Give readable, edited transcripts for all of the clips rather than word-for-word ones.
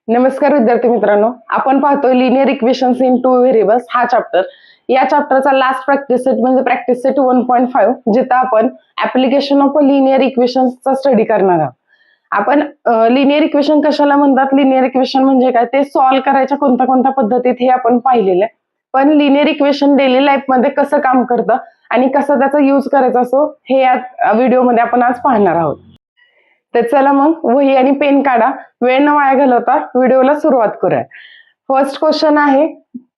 नमस्कार विद्यार्थी मित्रांनो, आपण पाहतोय linear equations in two variables हा चॅप्टर. या चॅप्टरचा लास्ट प्रॅक्टिस सेट म्हणजे प्रॅक्टिस सेट 1.5 जिथं आपण ऍप्लिकेशन ऑफ लिनियर इक्वेशन्सचा स्टडी करणार आहोत. आपण लिनियर इक्वेशन कशाला म्हणतात, लिनियर इक्वेशन म्हणजे काय, ते सॉल्व्ह करायच्या कोणत्या कोणत्या पद्धतीत हे आपण पाहिलेलं आहे. पण लिनियर इक्वेशन डेली लाईफ मध्ये कसं काम करतं आणि कसं त्याचा यूज करायचा असो हे या व्हिडिओमध्ये आपण आज पाहणार आहोत. तर चला मग वही आणि पेन काढा, वेळ न वाया घालवता व्हिडिओला सुरुवात करूया. फर्स्ट क्वेश्चन आहे,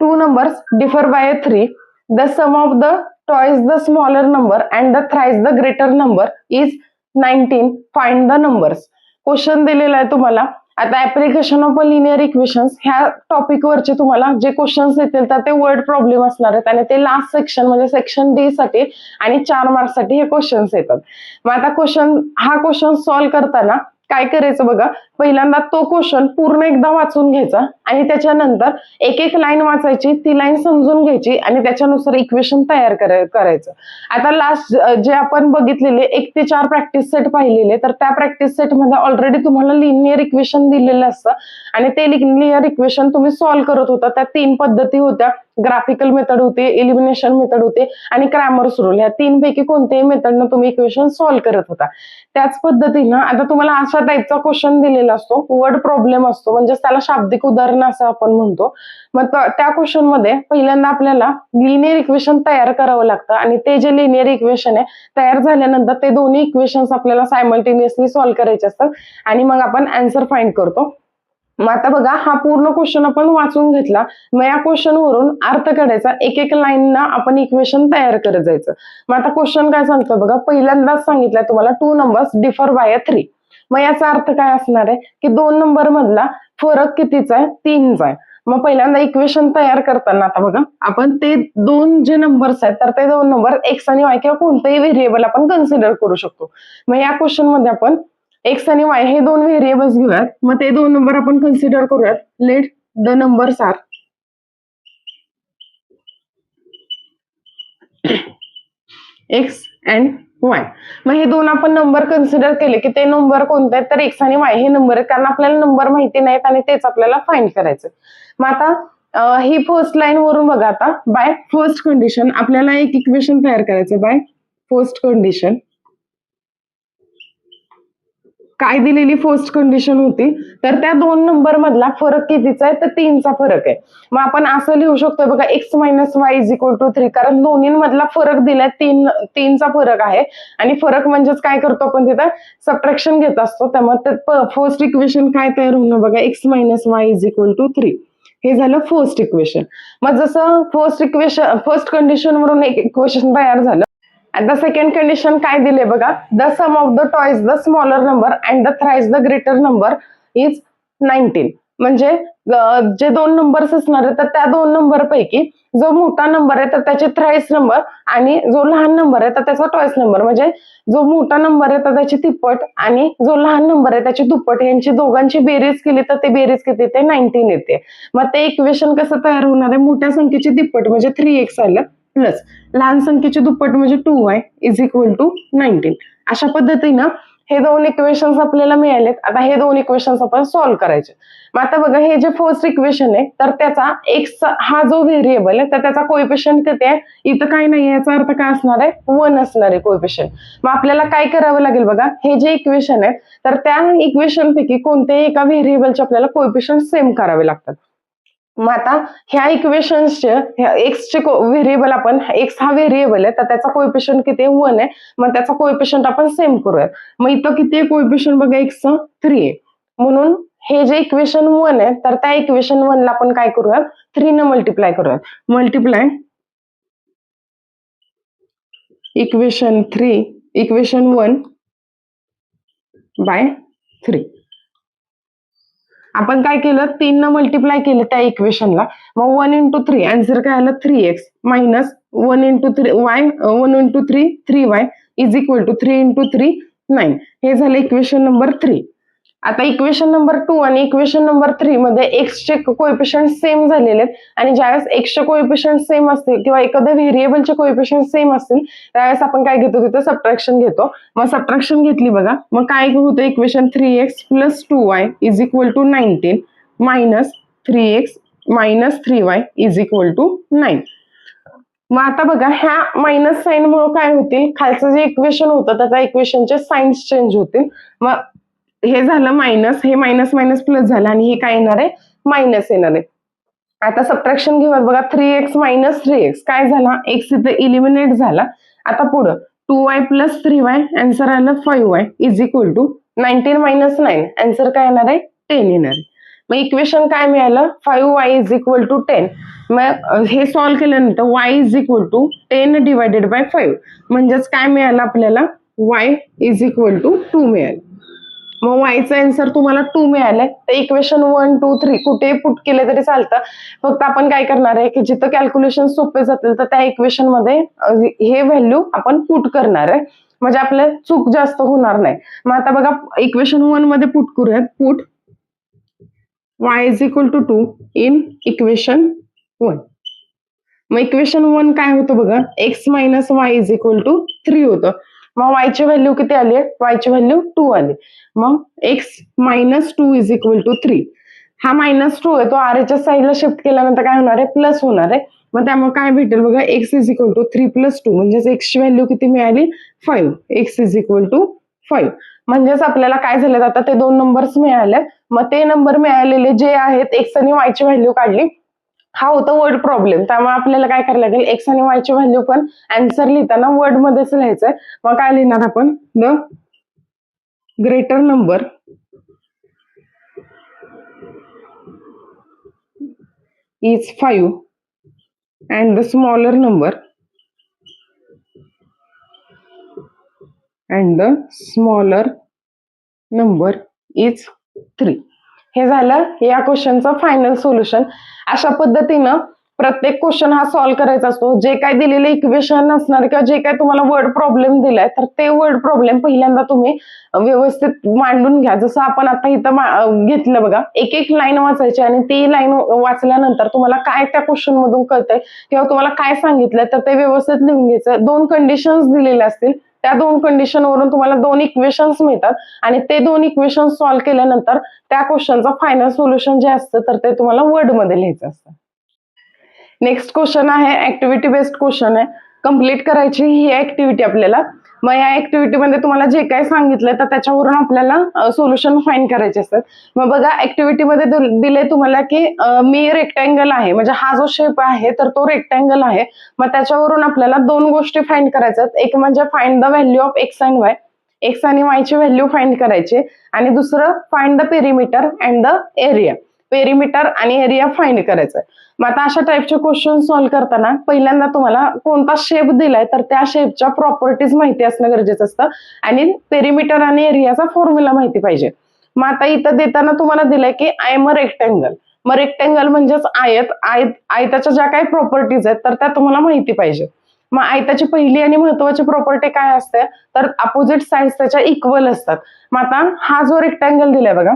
two numbers differ by 3. The sum of the twice the smaller number and the thrice the greater number is 19. Find the numbers. Question दिलेला आहे तुम्हाला. आता ऍप्लिकेशन ऑफ लिनियर इक्वेशन्स ह्या टॉपिक वरचे तुम्हाला जे क्वेश्चन्स येतील तर ते वर्ड प्रॉब्लेम असणार आहेत आणि ते लास्ट सेक्शन म्हणजे सेक्शन डी साठी आणि 4 मार्क्स साठी हे क्वेश्चन्स येतात. मग आता हा क्वेश्चन सॉल्व्ह करताना काय करायचं बघा, पहिल्यांदा तो क्वेश्चन पूर्ण एकदा वाचून घ्यायचा आणि त्याच्यानंतर एक एक लाईन वाचायची, ती लाईन समजून घ्यायची आणि त्याच्यानुसार इक्वेशन तयार करायचं. आता लास्ट जे आपण बघितलेले 1 ते 4 प्रॅक्टिस सेट पाहिलेले, तर त्या प्रॅक्टिस सेट मध्ये ऑलरेडी तुम्हाला लिनियर इक्वेशन दिलेलं असतं आणि ते लिनियर इक्वेशन तुम्ही सॉल्व्ह करत होता. त्या 3 पद्धती होत्या, ग्राफिकल मेथड होती, एलिमिनेशन मेथड होते आणि क्रॅमर्स रूल. या 3 पैकी कोणत्याही मेथडनं तुम्ही इक्वेशन सॉल्व्ह करत होता. त्याच पद्धतीनं आता तुम्हाला अशा टाईपचा क्वेश्चन दिलेला असतो, वर्ड प्रॉब्लेम असतो, म्हणजे त्याला शाब्दिक उदाहरण असं आपण म्हणतो. मग त्या क्वेश्चन मध्ये पहिल्यांदा आपल्याला लिनियर इक्वेशन तयार करावं लागतं आणि ते जे लिनियर इक्वेशन आहे तयार झाल्यानंतर ते दोन्ही इक्वेशन्स आपल्याला सायमल्टेनियसली सॉल्व्ह करायचे असतात आणि मग आपण आन्सर फाइंड करतो. मग आता बघा, हा पूर्ण क्वेश्चन आपण वाचून घेतला. मग या क्वेश्चन वरून अर्थ काढायचा, एक एक लाईन ना आपण इक्वेशन तयार करत जायचं. मग आता क्वेश्चन काय सांगतो बघा, पहिल्यांदाच सांगितलंय तुम्हाला टू नंबर्स डिफर बाय 3. मग याचा अर्थ काय असणार आहे की 2 नंबर मधला फरक कितीचा आहे, 3चा आहे. मग पहिल्यांदा इक्वेशन तयार करताना आता बघा, आपण ते 2 जे नंबर्स आहेत तर ते 2 नंबर एक्स आणि वाय किंवा कोणतेही व्हेरिएबल आपण कन्सिडर करू शकतो. मग या क्वेश्चन मध्ये आपण एक्स आणि वाय हे 2 व्हेरिएबल्स घेऊयात. मग ते 2 नंबर आपण कन्सिडर करूयात. Let the numbers are x and y. मग हे 2 आपण नंबर कन्सिडर केले की ते नंबर कोणते आहेत, तर एक्स आणि वाय हे नंबर आहेत, कारण आपल्याला नंबर माहिती नाहीत आणि तेच आपल्याला फाइंड करायचं. मग आता ही फर्स्ट लाईन वरून बघा, आता बाय फर्स्ट कंडिशन आपल्याला एक इक्वेशन तयार करायचं. बाय फर्स्ट कंडिशन काय दिलेली फर्स्ट कंडिशन होती, तर त्या 2 नंबर मधला फरक कितीचा आहे, तर 3चा फरक आहे. मग आपण असं लिहू शकतो बघा, x minus y is equal to 3, कारण दोन्हीमधला फरक दिलाय 3चा फरक आहे आणि फरक म्हणजेच काय करतो आपण तिथं सबट्रॅक्शन घेत असतो. त्यामुळे फर्स्ट इक्वेशन काय तयार होणं बघा, x minus y is equal to 3. हे झालं फर्स्ट इक्वेशन. मग जसं फर्स्ट कंडिशन वरून एक इक्वेशन तयार झालं. आता सेकंड कंडिशन काय दिले बघा, the sum of the twice the smaller number and the thrice the greater number is 19. म्हणजे जे 2 नंबर्स असणार आहेत तर त्या 2 नंबर पैकी जो मोठा नंबर आहे तर त्याचे थ्राइस नंबर आणि जो लहान नंबर आहे तर त्याचा टॉईस नंबर, म्हणजे जो मोठा नंबर आहे तर त्याची तिप्पट आणि जो लहान नंबर आहे त्याची दुप्पट, यांची दोघांची बेरीज केली तर ते बेरीज किती येते, 19 येते. मग ते इक्वेशन कसं तयार होणार आहे, मोठ्या संख्येची तिप्पट म्हणजे 3x आलं प्लस लहान संख्येची दुप्पट म्हणजे 2y इज इक्वल टू 19. अशा पद्धतीनं हे 2 इक्वेशन्स आपल्याला मिळालेत. आता हे 2 इक्वेशन्स आपण सॉल्व्ह करायचे. मग आता बघा, हे जे फर्स्ट इक्वेशन आहे तर त्याचा एक्स हा जो व्हेरिएबल आहे तर त्याचा कोएफिशियंट किती आहे, इथं काय नाही, याचा अर्थ काय असणार आहे, 1 असणार आहे कोएफिशियंट. मग आपल्याला काय करावं लागेल बघा, हे जे इक्वेशन आहे तर त्या इक्वेशन पैकी कोणत्याही एका व्हेरिएबलचे आपल्याला कोएफिशियंट सेम करावे लागतात. मग आता ह्या इक्वेशन्सचे एक्सचे व्हेरिएबल आपण, एक्स हा व्हेरिएबल आहे तर त्याचा कोएफिशियंट किती आहे, 1 आहे. मग त्याचा कोएफिशियंट आपण सेम करूयात. मग इथं किती आहे कोएफिशियंट बघा, एक्सचं 3 आहे. म्हणून हे जे इक्वेशन 1 आहे तर त्या इक्वेशन 1 ला आपण काय करूयात, 3 न मल्टिप्लाय करूयात. Multiply equation 1 by 3. आपण काय केलं, 3 न मल्टिप्लाय केलं त्या इक्वेशनला. मग 1 इंटू 3 आन्सर काय आलं, 3x minus 1 into 3y 1 into 3 3y is equal to 3 into 3 9. हे झालं इक्वेशन नंबर 3. आता इक्वेशन नंबर 2 आणि इक्वेशन नंबर 3 मध्ये एक्सचे कोएफिशियंट सेम झालेले आहेत आणि ज्यावेळेस एक्सचे कोएफिशियंट सेम असतील किंवा एखाद्या व्हेरिएबलचे कोएफिशियंट सेम असतील त्यावेळेस आपण काय घेतो, तिथे सबट्रॅक्शन घेतो. मग सबट्रॅक्शन घेतली बघा, मग काय होतं, equation 3x plus 2y is equal to 19 minus 3x minus 3y is equal to 9. मग आता बघा ह्या मायनस साईन मुळे काय होतील, खालचं जे इक्वेशन होतं त्याच्या इक्वेशनचे साईन्स चेंज होतील. मग हे झालं मायनस, हे मायनस मायनस प्लस झालं आणि हे काय येणार आहे, मायनस येणार आहे. आता सबट्रॅक्शन घेऊयात बघा, 3x मायनस 3x काय झाला, x इथे इलिमिनेट झाला. आता पुढं 2y प्लस 3y आन्सर आलं 5y is equal to 19 minus 9 answer काय येणार आहे, 10 येणार आहे. मग इक्वेशन काय मिळालं, 5y इज इक्वल टू 10. मग हे सॉल्व्ह केल्यानंतर y is equal to 10 divided by 5 म्हणजेच काय मिळालं आपल्याला, y इज इक्वल टू 2 मिळालं. मग वायचं आन्सर तुम्हाला 2 मिळालंय. तर इक्वेशन 1 2 3 कुठे पुट केले तरी चालतं, फक्त आपण काय करणार आहे की जिथं कॅल्क्युलेशन सोपे जातील तर त्या इक्वेशन मध्ये हे व्हॅल्यू आपण पुट करणार आहे, म्हणजे आपल्याला चूक जास्त होणार नाही. मग आता बघा इक्वेशन 1 मध्ये पुट करूयात, put y is equal to 2 in equation 1. मग इक्वेशन 1 काय होतं बघा, x minus y is equal to 3 होतं. मग y ची व्हॅल्यू किती आली आहे, y ची व्हॅल्यू 2 आली. मग x minus 2 is equal to 3. हा मायनस 2 आहे तो आरच्या साईडला शिफ्ट केल्यानंतर काय होणार आहे, प्लस होणार आहे. मग त्यामुळे काय भेटेल बघा, x is equal to 3 plus 2 म्हणजेच x ची व्हॅल्यू किती मिळाली, 5. x इज इक्वल टू 5 म्हणजेच आपल्याला काय झालं, आता ते 2 नंबर्स मिळाले. मग ते नंबर मिळालेले जे आहेत x आणि y ची व्हॅल्यू काढली, हा होता वर्ड प्रॉब्लेम. त्यामुळे आपल्याला काय करायला लागेल, एक्स आणि वाय ची व्हॅल्यू पण आन्सर लिहिताना वर्ड मध्येच लिहायचंय. मग काय लिहिणार आपण, the greater number is 5 and the smaller number is 3. हे झालं या क्वेश्चनचं फायनल सोल्युशन. अशा पद्धतीनं प्रत्येक क्वेश्चन हा सॉल्व्ह करायचा असतो. जे काय दिलेले इक्वेशन असणार किंवा जे काय तुम्हाला वर्ड प्रॉब्लेम दिलाय तर ते वर्ड प्रॉब्लेम पहिल्यांदा तुम्ही व्यवस्थित मांडून घ्या. जसं आपण आता इथं घेतलं बघा, एक एक लाईन वाचायची आणि ती लाईन वाचल्यानंतर तुम्हाला काय त्या क्वेश्चन मधून कळतंय किंवा तुम्हाला काय सांगितलंय तर ते व्यवस्थित लिहून घ्यायचं. 2 कंडिशन्स दिलेल्या असतील, त्या 2 कंडिशन वरून तुम्हाला 2 इक्वेशन्स मिळतात आणि ते 2 इक्वेशन्स सॉल्व्ह केल्यानंतर त्या क्वेश्चनचं फायनल सोल्युशन जे असतं तर ते तुम्हाला वर्ड मध्ये लिहायचं असतं. नेक्स्ट क्वेश्चन आहे ऍक्टिव्हिटी बेस्ड क्वेश्चन आहे, कम्प्लीट करायची ही ऍक्टिव्हिटी आपल्याला. मग या ऍक्टिव्हिटी मध्ये तुम्हाला जे काही सांगितलंय तर त्याच्यावरून आपल्याला सोल्युशन फाइंड करायचे असतात. मग बघा ऍक्टिव्हिटी मध्ये दिले तुम्हाला की मी रेक्टँगल आहे, म्हणजे हा जो शेप आहे तर तो रेक्टँगल आहे. मग त्याच्यावरून आपल्याला 2 गोष्टी फाइंड करायच्यात. एक म्हणजे find the value of x and Y, x आणि वाय ची व्हॅल्यू फाइंड करायची, आणि दुसरं find the perimeter and the area, perimeter आणि एरिया फाइंड करायचं. मग आता अशा टाईपचे क्वेश्चन सॉल्व्ह करताना पहिल्यांदा तुम्हाला कोणता शेप दिलाय तर त्या शेपच्या प्रॉपर्टीज माहिती असणं गरजेचं असतं आणि पेरिमीटर आणि एरियाचा फॉर्म्युला माहिती पाहिजे. मग आता इथं देताना तुम्हाला दिलंय की आय एम अ रेक्टँगल. मग रेक्टँगल म्हणजेच आयताच्या ज्या काही प्रॉपर्टीज आहेत तर त्या तुम्हाला माहिती पाहिजे. मग आयताची पहिली आणि महत्वाची प्रॉपर्टी काय असते तर अपोजिट साइड्स त्याच्या इक्वल असतात. मग आता हा जो रेक्टँगल दिलाय बघा,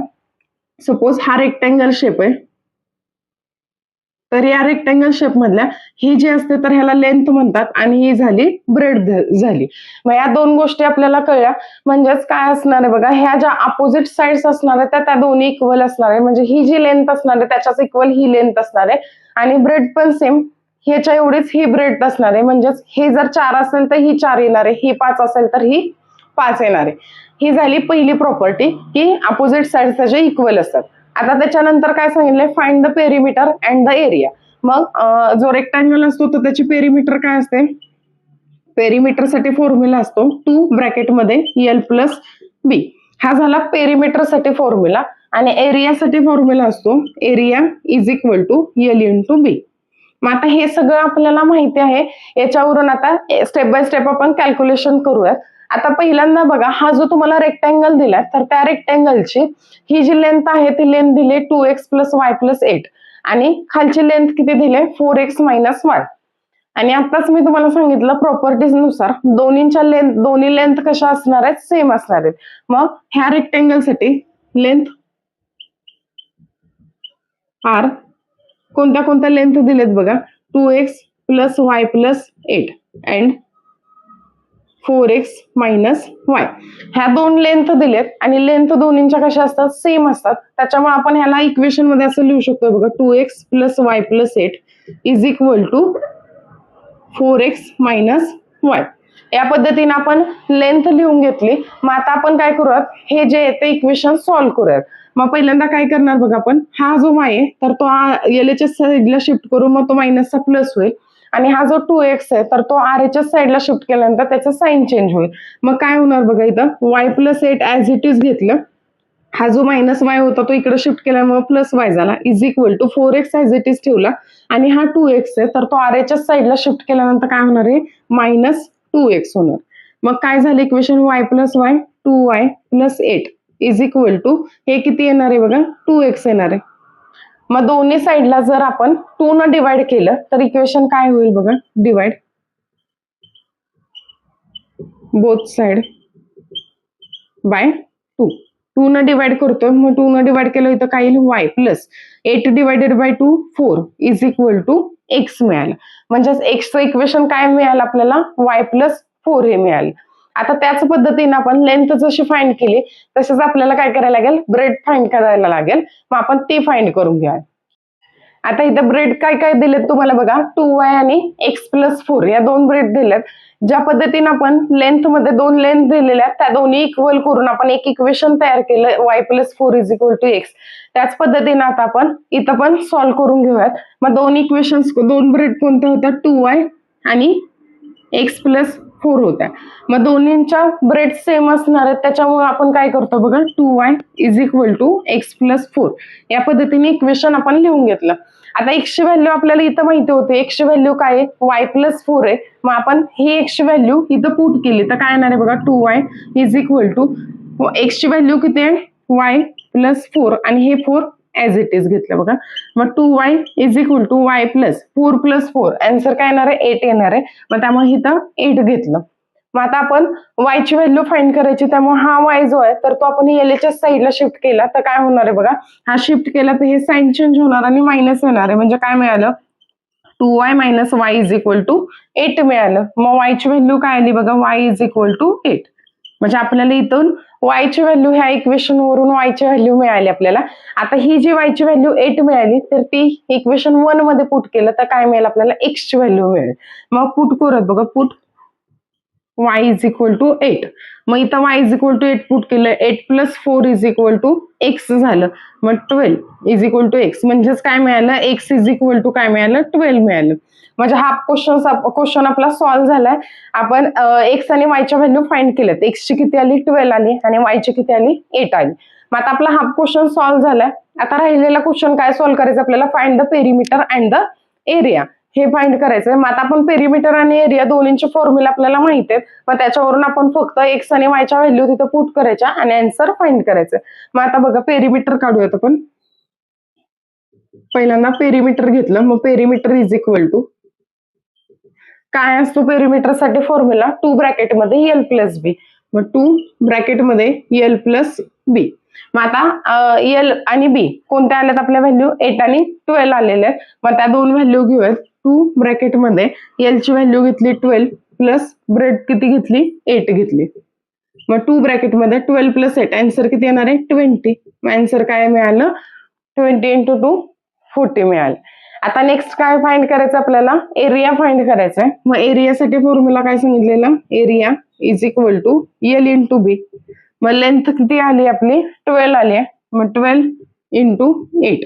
सपोज हा रेक्टँगल शेप आहे, तर या रेक्टँगल शेप मधल्या ही जी असते तर ह्याला लेंथ म्हणतात आणि ही झाली ब्रेड झाली. मग या 2 गोष्टी आपल्याला कळल्या, म्हणजेच काय असणार आहे बघा, ह्या ज्या अपोजिट साइड्स असणार आहेत त्या दोन्ही इक्वल असणार आहे. म्हणजे ही जी लेंथ असणार आहे त्याच्याच इक्वल ही लेंथ असणार आहे आणि ब्रेड पण सेम ह्याच्या एवढीच ही ब्रेड असणार आहे. म्हणजेच हे जर 4 असेल तर ही 4 येणार आहे, ही 5 असेल तर ही 5 येणार आहे. ही झाली पहिली प्रॉपर्टी की अपोजिट साइड्स त्याचे इक्वल असतात. आता त्याच्यानंतर काय सांगितलंय, find the perimeter and the area. मग जो रेक्टँगल असतो तर त्याची पेरिमीटर काय असते, पेरिमीटर साठी फॉर्म्युला असतो 2 ब्रॅकेटमध्ये एल प्लस बी. हा झाला पेरिमीटर साठी फॉर्म्युला. आणि एरियासाठी फॉर्म्युला असतो area is equal to L into B. मग आता हे सगळं आपल्याला माहिती आहे, याच्यावरून आता स्टेप बाय स्टेप आपण कॅल्क्युलेशन करूयात. आता पहिल्यांदा बघा, हा जो तुम्हाला रेक्टँगल दिलाय तर त्या रेक्टँगलची ही जी लेंथ आहे ती लेंथ दिली 2x प्लस वाय प्लस 8 आणि खालची लेंथ किती दिली 4x मायनस वाय. आणि आताच मी तुम्हाला सांगितलं प्रॉपर्टीज नुसार दोन्ही लेंथ कशा असणार आहेत, सेम असणार आहेत. मग ह्या रेक्टँगल साठी लेंथ आर कोणत्या कोणत्या लेंथ दिलेत बघा, 2x plus y plus 8 and 4x minus Y. ह्या दोन लेंथ दिलेत आणि लेंथ दोन्हींच्या कशा असतात, सेम असतात. त्याच्यामुळे आपण ह्याला इक्वेशन मध्ये असं लिहू शकतो बघा, 2x plus y plus 8 is equal to 4x minus y. या पद्धतीने आपण लेंथ लिहून घेतली. मग आता आपण काय करूयात, हे जे आहे ते इक्वेशन सॉल्व्ह करूयात. मग पहिल्यांदा काय करणार बघा, आपण हा जो y आहे तर तो LHS साईडला शिफ्ट करू, मग तो मायनसचा प्लस होईल. आणि हा जो 2x आहे तर तो RHS साईडला शिफ्ट केल्यानंतर त्याचा साइन चेंज होईल. मग काय होणार बघा, इथं y plus 8 as it is घेतलं, हा जो मायनस वाय होता तो इकडे शिफ्ट केल्यामुळे प्लस वाय झाला, is equal to 4x as it is ठेवला. आणि हा 2x आहे तर तो RHS साईडला शिफ्ट केल्यानंतर काय होणार आहे, मायनस 2x होणार. मग काय झालं equation, y plus y 2y plus 8 is equal to, हे किती येणार आहे बघा, 2x येणार आहे. मग दोन्ही साईडला जर आपण 2 न डिवाइड केलं तर इक्वेशन काय होईल बघा, डिवाइड बोथ साइड बाय 2. 2 न डिवाइड करतोय, मग 2 न डिवाइड केलं इथं काय येईल, y plus 8 divided by 2 4 is equal to x मिळालं. म्हणजेच एक्सचं इक्वेशन काय मिळालं आपल्याला, y प्लस 4 हे मिळालं. आता त्याच पद्धतीने आपण लेंथ जशी फाइंड केली तसंच आपल्याला काय करायला लागेल, ब्रेड फाइंड करायला लागेल. मग आपण ते फाइंड करून घ्या. आता इथं ब्रेड काय काय दिलेत तुम्हाला बघा, 2y आणि x प्लस 4 या दोन ब्रेड दिलेत. ज्या पद्धतीने आपण लेंथ मध्ये दोन लेंथ दिलेल्या त्या दोन्ही इक्वल करून आपण एक इक्वेशन तयार केलं, y plus 4 is equal to x. त्याच पद्धतीने आता आपण इथं पण सॉल्व्ह करून घेऊयात. मग दोन इक्वेशन्स, दोन ब्रेड कोणत्या होत्या, 2y आणि x प्लस 4 होत्या. मग दोन्हींच्या ब्रेड सेम असणार आहेत, त्याच्यामुळे आपण काय करतो बघा, 2y is equal to x plus 4 या पद्धतीने इक्वेशन आपण लिहून घेतलं. आता x ची व्हॅल्यू आपल्याला इथं माहिती होते, x ची व्हॅल्यू काय आहे, y प्लस 4 आहे. मग आपण ही x ची व्हॅल्यू इथं पुट केली तर काय येणार आहे बघा, 2y is equal to, x ची व्हॅल्यू किती आहे, y प्लस 4 आणि हे 4 ऍज इट इज घेतलं बघा. मग 2y is equal to y plus 4 plus 4, answer काय येणार आहे, 8 येणार आहे. मग त्यामुळे इथं 8 घेतलं. मग आता आपण y ची व्हॅल्यू फाइंड करायची, त्यामुळे हा y जो आहे तर तो आपण LHS साईडला शिफ्ट केला तर काय होणार आहे बघा, हा शिफ्ट केला तर हे साइन चेंज होणार आणि मायनस येणार आहे. म्हणजे काय मिळालं, 2y minus y is equal to 8 मिळालं. मग y ची व्हॅल्यू काय आली बघा, y इज इक्वल टू 8. म्हणजे आपल्याला इथून y ची व्हॅल्यू ह्या इक्वेशन वरून y ची व्हॅल्यू मिळाली आपल्याला. आता ही जी y ची व्हॅल्यू 8 मिळाली तर ती इक्वेशन 1 मध्ये पुट केलं तर काय मिळेल आपल्याला, x ची व्हॅल्यू मिळेल. मग पुट करूयात बघा, put y is equal to 8. मग इथं y is equal to 8 put केलं, 8 plus 4 is equal to x झालं. मग 12 इज इक्वल टू x, म्हणजेच काय मिळालं, x इज इक्वल टू काय मिळालं, 12 मिळालं. म्हणजे हा क्वेश्चन आपला सॉल्व्ह झालाय. आपण x आणि y च्या व्हॅल्यू फाइंड केल्यात, x ची किती आली, 12 आली आणि y ची किती आली, 8 आली. मग आता आपला हा क्वेश्चन सॉल्व्ह झालाय. आता राहिलेला क्वेश्चन काय सॉल्व्ह करायचं आपल्याला, find the perimeter and the area, हे फाइंड करायचंय. मग आता आपण पेरिमीटर आणि एरिया दोन्हींचे फॉर्म्युला आपल्याला माहित आहेत. मग त्याच्यावरून आपण फक्त x आणि y च्या व्हॅल्यू तिथं पुट करायच्या आणि आन्सर फाइंड करायचं. मग आता बघा पेरिमीटर काढूयात आपण. पहिल्यांदा पेरिमीटर घेतलं, मग पेरिमीटर इज इक्वल टू काय असतो पेरिमीटर साठी फॉर्म्युला, 2 ब्रॅकेट मध्ये l प्लस बी. मग 2 ब्रॅकेट मध्ये l प्लस बी. मग आता l आणि b कोणत्या आल्यात आपल्या व्हॅल्यू, 8 आणि 12 आलेले आहेत. मग त्या दोन व्हॅल्यू घेऊयात. 2 ब्रॅकेट मध्ये l ची व्हॅल्यू घेतली 12 प्लस ब्रेड किती घेतली, 8 घेतली. मग 2 ब्रॅकेट मध्ये 12 प्लस 8, आन्सर किती येणार आहे, 20. मग आन्सर काय मिळालं, 20 इंटू 2 40 मिळालं. आता नेक्स्ट काय फाइंड करायचं आपल्याला, एरिया फाइंड करायचा आहे. मग एरियासाठी फॉर्म्युला काय सांगितलेला, area is equal to l into B. मग लेंथ किती आली आपली, 12 आली आहे. मग 12 इंटू 8,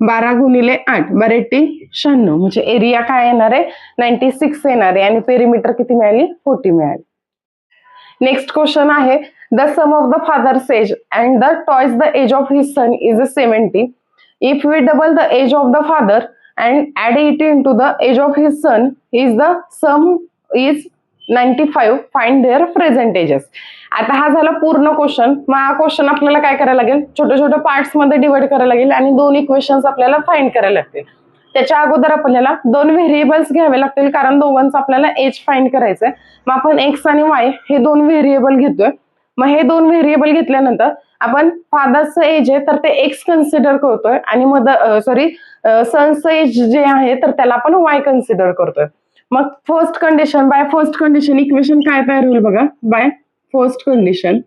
12 गुणिले 8, 12 96. म्हणजे एरिया काय येणार आहे, 96 येणार आहे. आणि पेरिमीटर किती मिळाली, 40 मिळाली. नेक्स्ट क्वेश्चन आहे, the sum of the father's age and the twice the age of his son is 70. If we double the age of the father and add it into the age of his son, is the sum is 95, find their present ages. आता हा झाला पूर्ण question. मग हा question आपल्याला काय करायला लागेल, छोट्या छोट्या पार्ट्स मध्ये डिवाइड करायला लागेल आणि दोन इक्वेशन्स आपल्याला फाइंड करायला लागतील. त्याच्या अगोदर आपल्याला दोन व्हेरिएबल्स घ्यावे लागतील, कारण दोघांचं आपल्याला एज फाइंड करायचंय. मग आपण एक्स आणि वाय हे दोन व्हेरिएबल घेतोय. मग हे दोन व्हेरिएबल घेतल्यानंतर आपण फादरचं एज आहे तर ते एक्स कन्सिडर करतोय आणि सनचं एज जे आहे तर त्याला आपण वाय कन्सिडर करतोय. मग first condition, by first condition equation काय तयार होईल बघा, बाय फर्स्ट कंडिशन.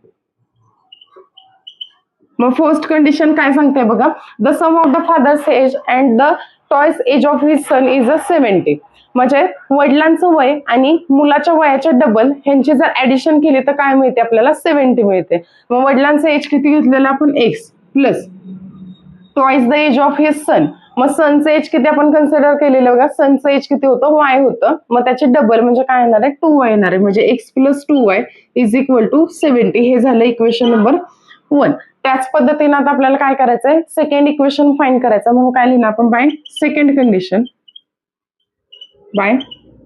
मग फर्स्ट कंडिशन काय सांगते बघा, the sum of the father's age and the twice age of his son is a 70. म्हणजे वडिलांचं वय आणि मुलाच्या वयाच्या डबल ह्यांची जर ऍडिशन केली तर काय मिळते आपल्याला, 70 मिळते. मग वडिलांचं एज किती घेतलेलं आपण, x plus twice the age of his son. मग सनचं एज किती आपण कन्सिडर केलेलं बघा, सनचं एज किती होतं, वाय होतं. मग त्याचे डबल म्हणजे काय येणार आहे, 2y येणार आहे. म्हणजे x plus 2y is equal to 70. हे झालं इक्वेशन नंबर 1. त्याच पद्धतीने आता आपल्याला काय करायचंय, सेकंड इक्वेशन फाइंड करायचं. म्हणून काय लिहिलं आपण, by second condition. By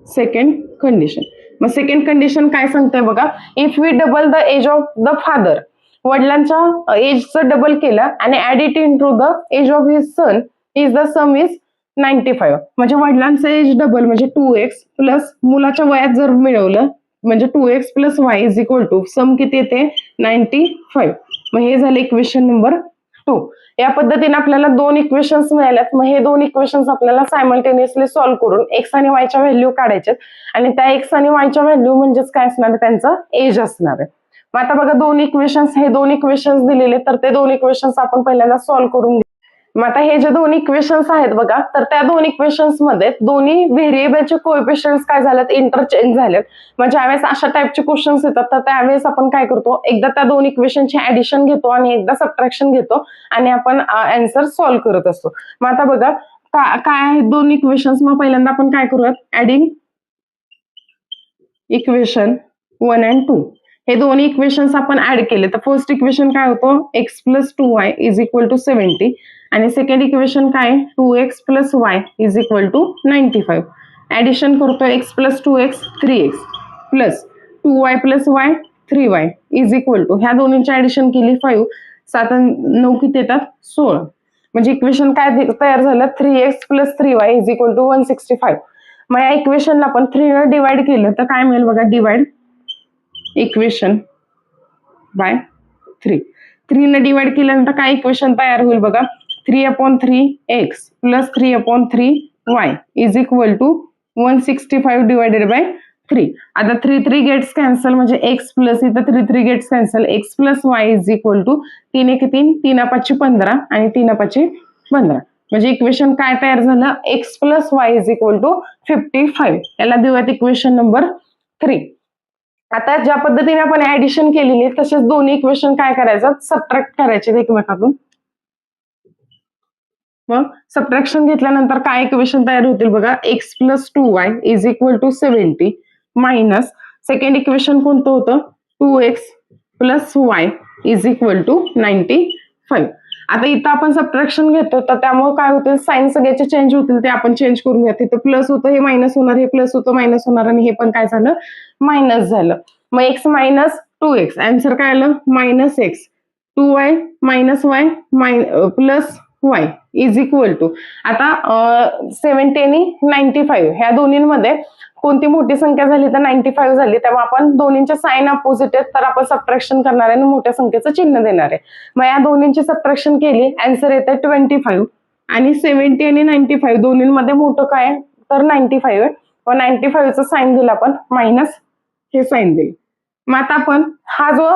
second condition. मग सेकंड कंडिशन काय सांगते बघा, if we double the age of the father, वडिलांच्या एजचं डबल केलं आणि add it into the age of his son is the sum is 95. म्हणजे वडिलांचं एज डबल म्हणजे 2x प्लस मुलाच्या वयात जर मिळवलं म्हणजे 2x plus y is equal to sum किती येते, 95. मग हे झालं इक्वेशन नंबर 2. या पद्धतीने आपल्याला 2 इक्वेशन्स मिळाल्यात. मग हे 2 इक्वेशन्स आपल्याला सायमल्टेनियसली सॉल्व्ह करून एक्स आणि वायच्या व्हॅल्यू काढायचे आणि त्या एक्स आणि वायच्या व्हॅल्यू म्हणजेच काय असणार आहे, त्यांचं एज असणार आहे. मग आता बघा 2 इक्वेशन्स, हे 2 इक्वेशन्स दिलेले, तर ते 2 इक्वेशन्स आपण पहिल्यांदा सॉल्व्ह करून घेऊ. मग आता हे जे 2 इक्वेशन्स आहेत बघा, तर त्या 2 इक्वेशन्स मध्ये दोन्ही व्हेरिएबलचे कोएफिशियंट्स काय झालेत, इंटरचेंज झालेत. मग ज्यावेळेस अशा टाईपचे क्वेश्चन्स येतात तर त्यावेळेस आपण काय करतो, एकदा त्या 2 इक्वेशनची ऍडिशन घेतो आणि एकदा सबट्रॅक्शन घेतो आणि आपण आन्सर सॉल्व्ह करत असतो. मग आता बघा काय आहेत 2 इक्वेशन्स. मग पहिल्यांदा आपण काय करूयात, ऍडिंग इक्वेशन 1 and 2. हे दोन्ही इक्वेशन्स आपण ऍड केले तर फर्स्ट इक्वेशन काय होतं, X plus 2y is equal to 70 आणि सेकंड इक्वेशन काय, 2x plus y is equal to 95. Addition करतो, X plus 2x 3x plus 2y plus y 3y is equal to, ह्या दोन्हीची ऍडिशन केली 5, 7 9 किती येतात, 16. म्हणजे इक्वेशन काय तयार झालं, 3x plus 3y is equal to 165. मग या इक्वेशनला आपण 3 ने डिवाइड केलं तर काय मिळेल बघा, डिवाइड इक्वेशन बाय 3. 3 ने डिवाइड केल्यानंतर काय इक्वेशन तयार होईल बघा, 3/3x plus 3/3y is equal to 165 divided by 3. आता 3 गेट्स कॅन्सल म्हणजे x प्लस इथं 3 gets cancel, x plus y is equal to 3 1 3, 3 5 15 आणि 3 5 15. म्हणजे इक्वेशन काय तयार झालं, x plus y is equal to 55. याला देऊयात इक्वेशन नंबर 3. आता ज्या पद्धतीने आपण ऍडिशन केलेली तसेच दोन्ही इक्वेशन काय करायचं, सबट्रॅक्ट करायचे एकमेकातून. मग सबट्रॅक्शन घेतल्यानंतर काय इक्वेशन तयार होतील बघा, x plus 2y is equal to 70 minus second equation कोणतं होतं, 2x plus y is equal to 95. आता इथं आपण सबट्रॅक्शन घेतो तर त्यामुळे काय होतील, साइन सगळ्याचे चेंज होतील, ते आपण चेंज करून घ्या. तिथं प्लस होतं हे मायनस होणार, हे प्लस होतं मायनस होणार आणि हे पण काय झालं, मायनस झालं. मग एक्स मायनस 2x, आन्सर काय आलं, minus x, 2y minus y plus y is equal to, आता 70 आणि 95 ह्या दोन्हींमध्ये कोणती मोठी संख्या झाली तर 95 झाली, तेव्हा आपण दोन्हींच्या साइन अपोजिट आहेत तर आपण सबट्रॅक्शन करणार आहे आणि मोठ्या संख्येचं चिन्ह देणार आहे. मग या दोन्हींची सबट्रॅक्शन केली, आन्सर येते 25 आणि 70 आणि 95 दोन्हींमध्ये मोठं काय तर 95 आहे. व 95चं साइन दिलं आपण मायनस हे साइन दिले. मग आता आपण हा जो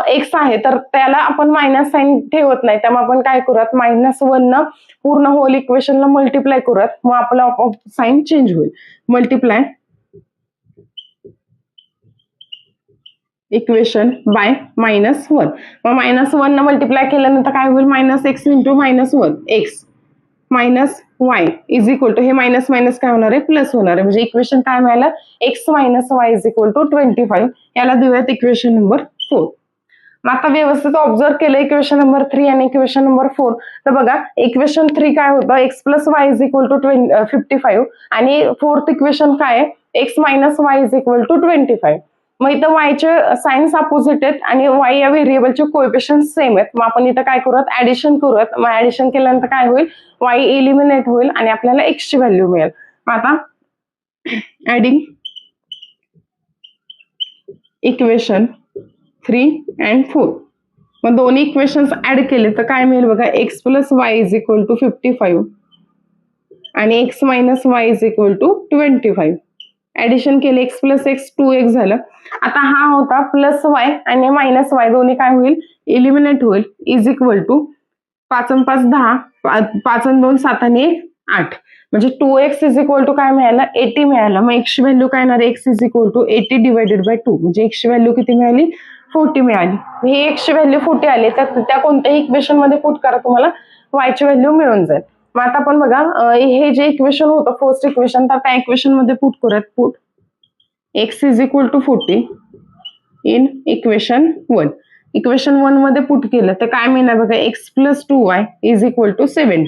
एक्स आहे तर त्याला आपण मायनस साइन ठेवत नाही, त्यामुळे आपण काय करूयात, -1 न पूर्ण होल इक्वेशनला मल्टिप्लाय करूयात, मग आपला साइन चेंज होईल. Multiply equation by -1. मग -1 न मल्टिप्लाय केल्यानंतर काय होईल, -x into -1 x minus y is equal to, हे मायनस मायनस काय होणार आहे, प्लस होणार आहे. म्हणजे इक्वेशन काय मिळालं, x minus y is equal to 25. याला देऊयात इक्वेशन नंबर 4. मग आता व्यवस्थित ऑब्झर्व केलं इक्वेशन नंबर 3 आणि इक्वेशन नंबर 4 तर बघा, इक्वेशन 3 काय होतं, x plus y is equal to 55 आणि फोर्थ इक्वेशन काय आहे, x minus y is equal to 25. मग इथं वायचे साइन्स अपोजिट आहेत आणि y या व्हेरिएबलचे कोएफिशियंट सेम आहेत. मग आपण इथं काय करूयात, ऍडिशन करूयात. मग ऍडिशन केल्यानंतर काय होईल, y एलिमिनेट होईल आणि आपल्याला x ची व्हॅल्यू मिळेल. आता ऍडिंग इक्वेशन 3 and 4. मग दोन्ही इक्वेशन्स ऍड केले तर काय मिळेल बघा, x plus y is equal to 55 आणि x minus y is equal to 25. Addition केले x प्लस एक्स 2x झालं. आता हा होता प्लस वाय आणि मायनस वाय दोन्ही काय होईल इलिमिनेट होईल इज इक्वल टू 5 आणि 5 10 5 आणि 2 7 आणि 1 8 म्हणजे 2x इज इक्वल टू काय मिळालं 80 मिळालं. मग x ची व्हॅल्यू काय येणार x is equal to 80 divided by 2 म्हणजे x ची व्हॅल्यू किती मिळाली 40 मिळाली. हे x ची व्हॅल्यू 40 आली तर त्या कोणत्याही इक्वेशन मध्ये पुट करा तुम्हाला y ची व्हॅल्यू मिळून जाईल. मग आता आपण बघा हे जे इक्वेशन होतं फर्स्ट इक्वेशन तर त्या इक्वेशन मध्ये पुट करूयात. Put x is equal to 40 in equation 1. Equation 1 मध्ये पुट केलं तर काय मिळणार बघा x plus 2y is equal to 70.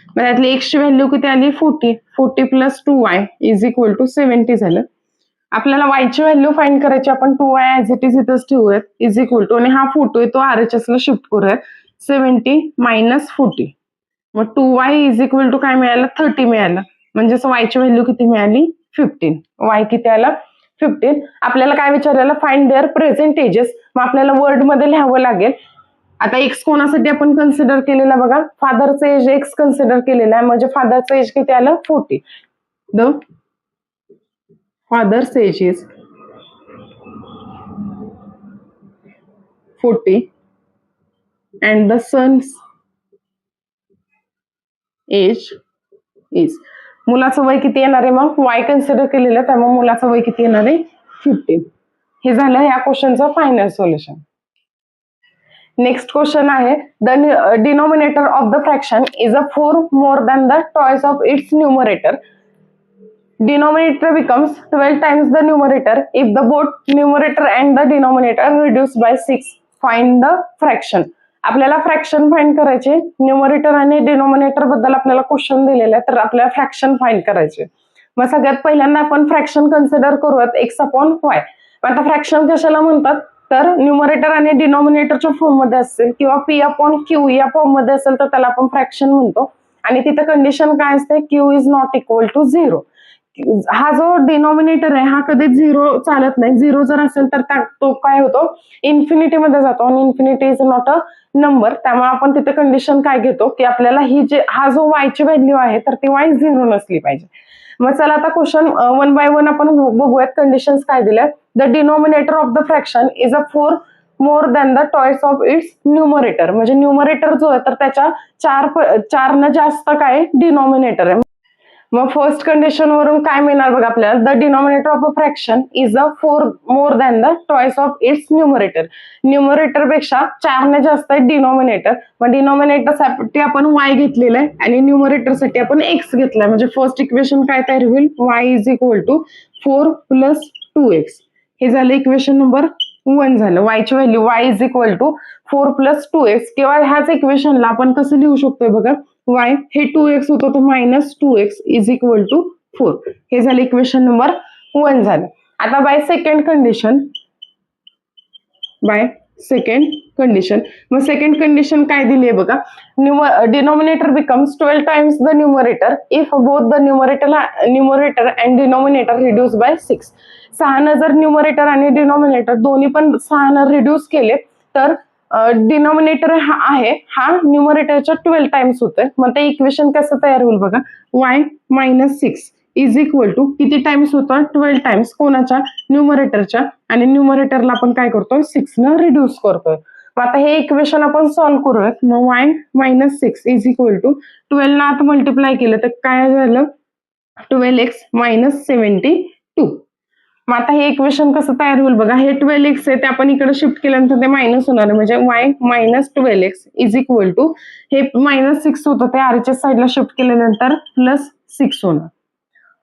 मग त्यातली x ची व्हॅल्यू किती आली 40. 40 plus 2y is equal to 70 झालं. आपल्याला y ची व्हॅल्यू फाइंड करायची आपण 2y ऍज इट इज इथंच ठेवूयात इज इक्वल टू आणि हा 40 आहे तो RHS ला शिफ्ट करूयात 70 मायनस 40. मग 2y इज इक्वल टू काय मिळालं 30 मिळालं म्हणजे y ची व्हॅल्यू किती मिळाली 15. y किती आला 15. आपल्याला काय विचारलेलं फाइंड देअर प्रेझेंट एजेस. मग आपल्याला वर्ड मध्ये लिहावं लागेल. आता एक्स कोणासाठी आपण कन्सिडर केलेला बघा फादरचं एज एक्स कन्सिडर केलेला आहे म्हणजे फादरचं एज किती आलं 40. The father's age is 40 and the son's age is. मुलाचं वय किती येणार आहे मग वाय कन्सिडर केलेलं आहे त्यामुळे मुलाचं वय किती येणार आहे 15. हे झालं ह्या क्वेश्चनचं फायनल सोल्युशन. नेक्स्ट क्वेश्चन आहे the denominator of the fraction is a 4 more than the toys of its numerator. Denominator becomes 12 times the numerator if the both numerator and the denominator reduced by 6. Find the fraction. आपल्याला fraction find करायचे. Numerator आणि denominator बद्दल आपल्याला question दिलेला आहे तर आपल्याला fraction find करायचे. मग सगळ्यात पहिल्यांदा आपण फ्रॅक्शन कन्सिडर करूयात x अपॉन y. आता फ्रॅक्शन कशाला म्हणतात तर न्यूमरेटर आणि डिनोमिनेटरच्या फॉर्म मध्ये असेल किंवा p अपॉन q या फॉर्म मध्ये असेल तर त्याला आपण फ्रॅक्शन म्हणतो. आणि तिथे कंडिशन काय असते q is not equal to 0. हा जो डिनॉमिनेटर आहे हा कधीच 0 चालत नाही. 0 जर असेल तर तो काय होतो इन्फिनिटी मध्ये जातो आणि infinity is not a number. त्यामुळे आपण तिथे कंडिशन काय घेतो की आपल्याला ही जे हा जो y ची व्हॅल्यू आहे तर ती y 0 नसली पाहिजे. मग चला आता क्वेश्चन 1 बाय 1 आपण बघूयात कंडिशन्स काय दिल्या. The denominator of the fraction is a 4 more than the toys of its numerator. म्हणजे न्यूमरेटर जो आहे तर त्याच्या 4 न जास्त काय डिनॉमिनेटर आहे. मग फर्स्ट कंडिशन वरून काय मिळणार बघा आपल्याला the denominator of a fraction is a 4 more than the toys of its numerator. Numerator पेक्षा 4 ने जास्त आहे डिनॉमिनेटर. मग डिनॉमिनेटर साठी आपण y घेतलेलं आहे आणि न्यूमरेटर साठी आपण x घेतलाय म्हणजे फर्स्ट इक्वेशन काय तयार होईल y is equal to 4 plus 2x. हे झालं इक्वेशन नंबर 1 झालं. y ची value y is equal to 4 plus 2x किंवा ह्याच इक्वेशनला आपण कसं लिहू शकतोय बघा y हे 2x होतं तर minus 2x is equal to 4. हे झालं इक्वेशन नंबर 1 झालं. आता बाय सेकंड कंडिशन मग सेकंड कंडिशन काय दिली आहे बघा denominator becomes 12 times the numerator if both the numerator and denominator reduce by 6. 6 जर न्यूमरेटर आणि डिनॉमिनेटर दोन्ही पण 6 रिड्यूस केले तर डिनॉमिनेटर हा न्यूमरेटरच्या 12 टाइम्स होतोय. मग ते इक्वेशन कसं तयार होईल बघा y minus 6 is equal to किती टाइम्स होतं 12 टाइम्स कोणाच्या न्यूमरेटरच्या आणि न्यूमरेटरला आपण काय करतोय 6 न रिड्यूस करतोय. मग आता हे इक्वेशन आपण सॉल्व्ह करूयात. मग y minus 6 is equal to 12 ना आता मल्टिप्लाय केलं तर काय झालं 12x मायनस 72. मग आता हे इक्वेशन कसं तयार होईल बघा हे 12x आहे ते आपण इकडे शिफ्ट केल्यानंतर ते मायनस होणार आहे म्हणजे y minus 12x is equal to हे मायनस 6 होतं ते RHS साईडला शिफ्ट केल्यानंतर प्लस 6 होणार.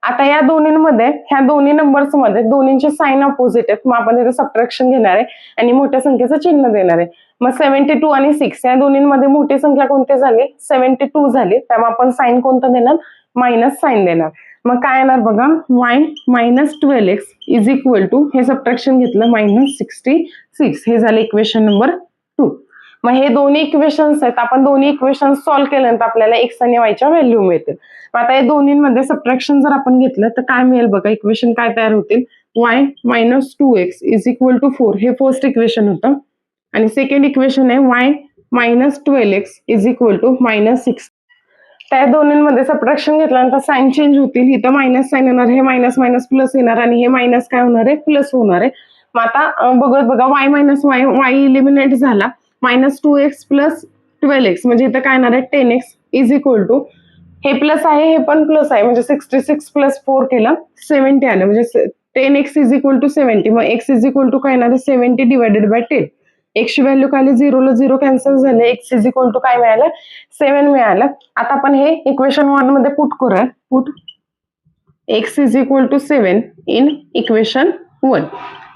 आता या दोन्हींमध्ये ह्या दोन्ही नंबर्स मध्ये दोन्हींचे साइन अपोजिट आहेत. मग आपण इथे सबट्रॅक्शन घेणार आहे आणि मोठ्या संख्येचं चिन्ह देणार आहे. मग 72 आणि 6 या दोन्हींमध्ये मोठी संख्या कोणती झाली 72 झाली त्यामुळे आपण साइन कोणतं देणार मायनस साइन देणार. मग काय येणार बघा y minus 12x is equal to हे सबट्रॅक्शन घेतलं मायनस 66. हे झालं इक्वेशन नंबर 2. मग हे दोन्ही इक्वेशन्स आहेत आपण दोन्ही इक्वेशन सॉल्व्ह केल्यानंतर आपल्याला x आणि y च्या व्हॅल्यू मिळतील. मग आता या दोन्हींमध्ये सबट्रॅक्शन जर आपण घेतलं तर काय मिळेल बघा इक्वेशन काय तयार होतील y minus 2x is equal to 4 हे फर्स्ट इक्वेशन होतं आणि सेकंड इक्वेशन आहे y minus 12x is equal to minus 6. त्या दोन्हीमध्ये सबट्रॅक्शन घेतल्यानंतर साइन चेंज होतील. इथं मायनस साइन येणार, हे मायनस मायनस प्लस येणार आणि हे मायनस काय होणार आहे, प्लस होणार आहे. मग आता बघत बघा y minus Y, Y eliminate झाला. -2x प्लस 12x म्हणजे इथं काय येणार आहे 10x इज इक्वल टू, हे प्लस आहे हे पण प्लस आहे म्हणजे 66 प्लस 4 केलं 70 आलं, म्हणजे 10x इज इक्वल टू 70. मग x इज इक्वल टू काय येणार आहे 70 डिवायडेड बाय 10. x ची व्हॅल्यू काय आली, 0 ला 0 कॅन्सल झालं, x इज इक्वल टू काय मिळालं 7 मिळालं. आता आपण हे इक्वेशन 1 मध्ये पुट करूया. Put x is equal to 7 in equation 1.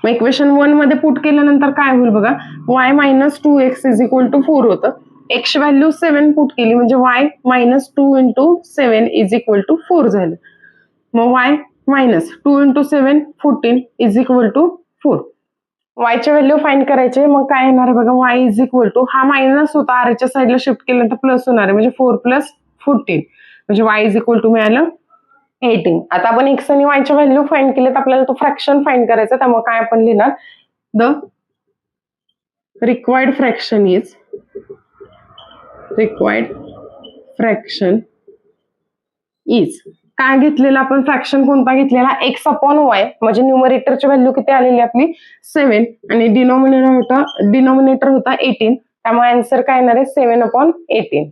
मग इक्वेशन 1 मध्ये पुट केल्यानंतर काय होईल बघा, y minus 2x is equal to 4 होतं. x व्हॅल्यू 7 पुट केली म्हणजे y minus 2 into 7 is equal to 4 झालं. मग y minus 2 into 7 14 is equal to 4. y चे व्हॅल्यू फाइंड करायचे. मग काय येणार आहे बघा, y इज इक्वल टू, हा मायनस होता आरच्या साईडला शिफ्ट केल्यानंतर प्लस होणार आहे म्हणजे 4 प्लस 14 म्हणजे y इज इक्वल टू मिळालं 18. आता आपण x आणि y चे व्हॅल्यू फाइंड केले तर आपल्याला तो फ्रॅक्शन फाइंड करायचा. त्यामुळे काय आपण लिहिणार, the required fraction is, required fraction is, काय घेतलेला आपण फ्रॅक्शन कोणता घेतलेला, x अपॉन y म्हणजे न्यूमरेटरची व्हॅल्यू किती आलेली आपली 7 आणि डिनॉमिनेटर होता 18. त्यामुळे आन्सर काय येणार आहे 7/18.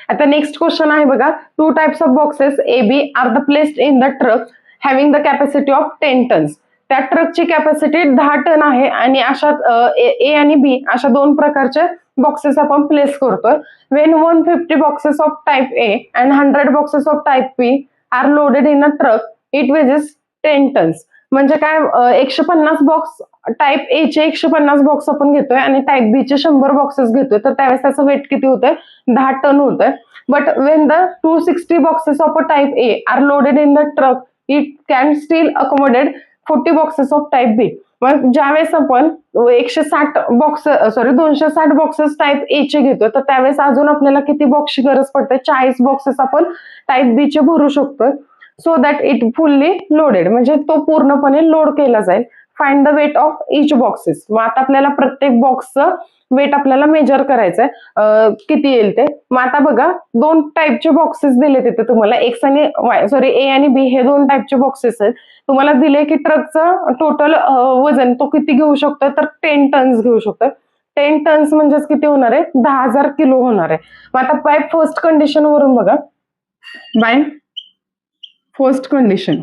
आता नेक्स्ट क्वेश्चन आहे बघा, 2 types of boxes A B are the placed in the truck having the capacity of 10 tons. त्या ट्रकची कॅपॅसिटी 10 टन आहे आणि अशा ए आणि बी अशा दोन प्रकारचे बॉक्सेस आपण प्लेस करतोय. When 150 boxes of type A and 100 boxes of type B are loaded in a truck it weighs 10 tons. म्हणजे काय, 150 बॉक्स टाइप ए चे 150 बॉक्स आपण घेतोय आणि टाइप बी चे 100 बॉक्सेस घेतोय, तर त्यावेळेस त्याचं वेट किती होतंय 10 टन होतंय. But when the 260 boxes of a type A are loaded in the truck it can still accommodate 40 boxes of type B. मग ज्यावेळेस आपण 260 बॉक्सेस टाइप ए चे घेतोय तर त्यावेळेस अजून आपल्याला किती बॉक्सची गरज पडते, 40 बॉक्सेस आपण टाइप बी चे भरू शकतोय. So that it fully loaded म्हणजे तो पूर्णपणे लोड केला जाईल. Find the weight of each boxes. मग आता आपल्याला प्रत्येक बॉक्सचं वेट आपल्याला मेजर करायचंय, किती येईल ते. मग आता बघा 2 टाइपचे बॉक्सेस दिले तिथे तुम्हाला, एक्स आणि वाय, सॉरी ए आणि बी हे 2 टाइपचे बॉक्सेस आहेत. तुम्हाला दिले की ट्रकचं टोटल वजन तो किती घेऊ शकतो, तर 10 टन्स घेऊ शकतो. 10 टन्स म्हणजेच किती होणार आहे 10,000 किलो होणार आहे. मग आता बाय फर्स्ट कंडिशन वरून बघा, बाय फर्स्ट कंडिशन.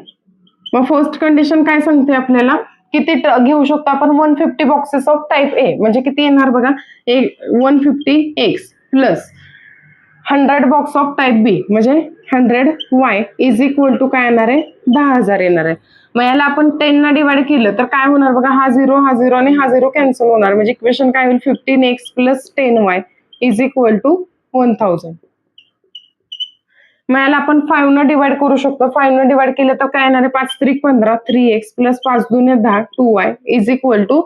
मग फर्स्ट कंडिशन काय सांगते आपल्याला, किती घेऊ शकतो आपण 150 बॉक्सेस ऑफ टाइप ए म्हणजे किती येणार बघा, 150x plus 100 box of type B म्हणजे 100y इज इक्वल टू काय येणार आहे 10,000 येणार आहे. मग याला आपण 10 ना डिवाइड केलं तर काय होणार बघा, हा 0 आणि हा 0 कॅन्सल होणार म्हणजे इक्वेशन काय होईल 15x plus 10y is equal to 1000. मग याला आपण 5 न डिवाइड करू शकतो. 5 न डिवाइड केलं तर काय येणार आहे 5 त्रिक 15 3x प्लस 5 दुने 10 2y इज इक्वल टू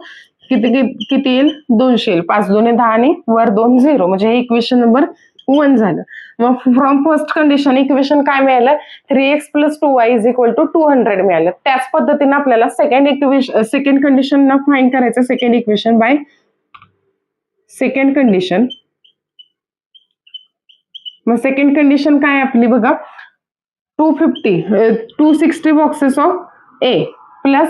किती येईल 200 येईल. 5 दुने 10 आणि वर 2 0 म्हणजे हे इक्वेशन नंबर 1 झालं. मग फ्रॉम फर्स्ट कंडिशन इक्वेशन काय मिळालं 3x plus 2y is equal to 200 मिळालं. त्याच पद्धतीने आपल्याला सेकंड कंडिशन न फाइंड करायचं. Second equation by second condition. मग सेकंड कंडिशन काय आपली बघा, 260 boxes of A plus